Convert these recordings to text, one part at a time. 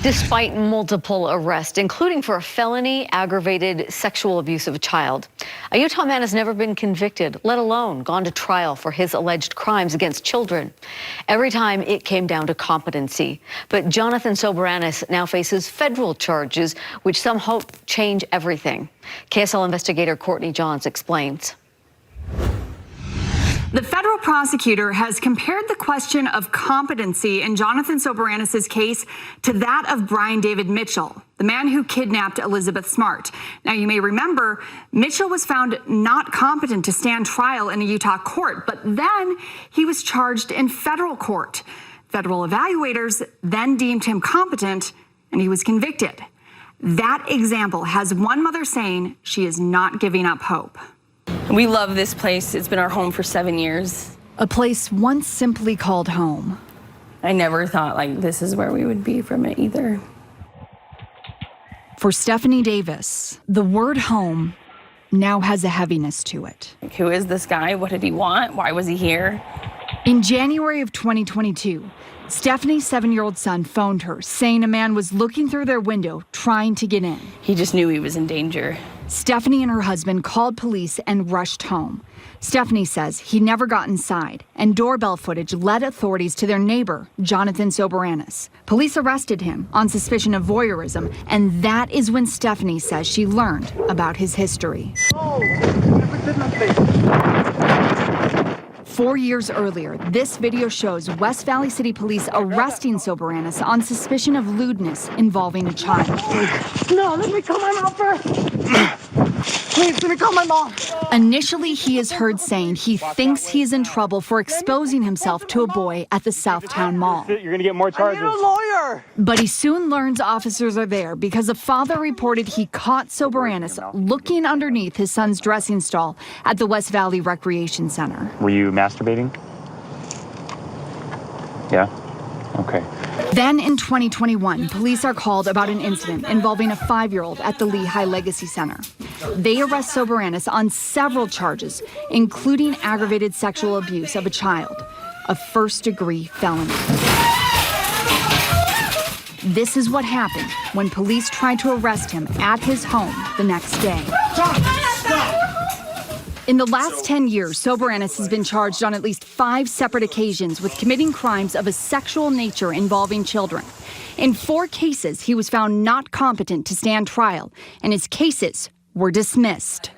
Despite multiple arrests, including for a felony aggravated sexual abuse of a child, a Utah man has never been convicted, let alone gone to trial for his alleged crimes against children. Every time it came down to competency. But Jonathan Soberanis now faces federal charges, which some hope change everything. KSL investigator Courtney Johns explains. The federal prosecutor has compared the question of competency in Jonathan Soberanis' case to that of Brian David Mitchell, the man who kidnapped Elizabeth Smart. Now, you may remember, Mitchell was found not competent to stand trial in a Utah court, but then he was charged in federal court. Federal evaluators then deemed him competent, and he was convicted. That example has one mother saying she is not giving up hope. We love this place. It's been our home for 7 years. A place once simply called home. I never thought this is where we would be from it either. For Stephanie Davis, the word home now has a heaviness to it. Who is this guy? What did he want? Why was he here? In January of 2022, Stephanie's 7-year-old son phoned her, saying a man was looking through their window, trying to get in. He just knew he was in danger. Stephanie and her husband called police and rushed home. Stephanie says he never got inside, and doorbell footage led authorities to their neighbor, Jonathan Soberanis. Police arrested him on suspicion of voyeurism, and that is when Stephanie says she learned about his history. 4 years earlier, this video shows West Valley City Police arresting Soberanis on suspicion of lewdness involving a child. No, let me call my mom first. Please, let me call my mom. Initially, he is heard saying he thinks he is in trouble for exposing himself to a boy at the Southtown Mall. You're going to get more charges. I need a lawyer. But he soon learns officers are there because a father reported he caught Soberanis looking underneath his son's dressing stall at the West Valley Recreation Center. Were you masturbating? Yeah? Okay. Then in 2021, police are called about an incident involving a 5-year-old at the Lehigh Legacy Center. They arrest Soberanis on several charges, including aggravated sexual abuse of a child, a first-degree felony. This is what happened when police tried to arrest him at his home the next day. In the last 10 years, Soberanis has been charged on at least 5 separate occasions with committing crimes of a sexual nature involving children. In 4 cases, he was found not competent to stand trial, and his cases were dismissed.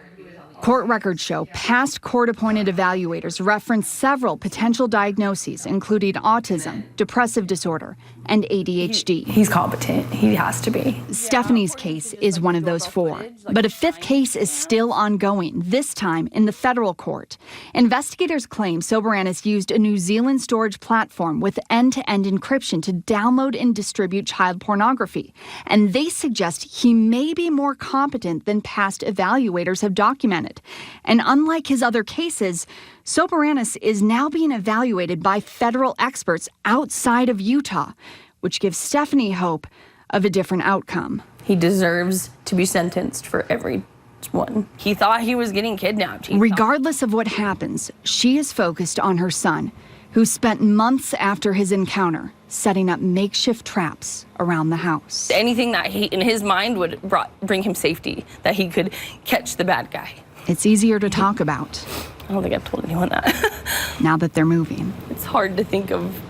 Court records show past court-appointed evaluators reference several potential diagnoses, including autism, depressive disorder, and ADHD. He's competent. He has to be. Stephanie's case is one of those 4. But a 5th case is still ongoing, this time in the federal court. Investigators claim Soberanis used a New Zealand storage platform with end-to-end encryption to download and distribute child pornography. And they suggest he may be more competent than past evaluators have documented. And unlike his other cases, Soberanis is now being evaluated by federal experts outside of Utah, which gives Stephanie hope of a different outcome. He deserves to be sentenced for every one. He thought he was getting kidnapped. Regardless of what happens, she is focused on her son, who spent months after his encounter setting up makeshift traps around the house. Anything that in his mind would bring him safety, that he could catch the bad guy. It's easier to talk about. I don't think I've told anyone that. Now that they're moving. It's hard to think of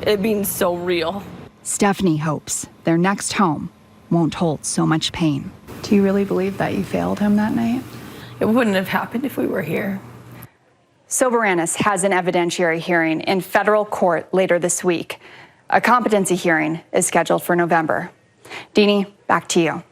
it being so real. Stephanie hopes their next home won't hold so much pain. Do you really believe that you failed him that night? It wouldn't have happened if we were here. Soberanis has an evidentiary hearing in federal court later this week. A competency hearing is scheduled for November. Deanie, back to you.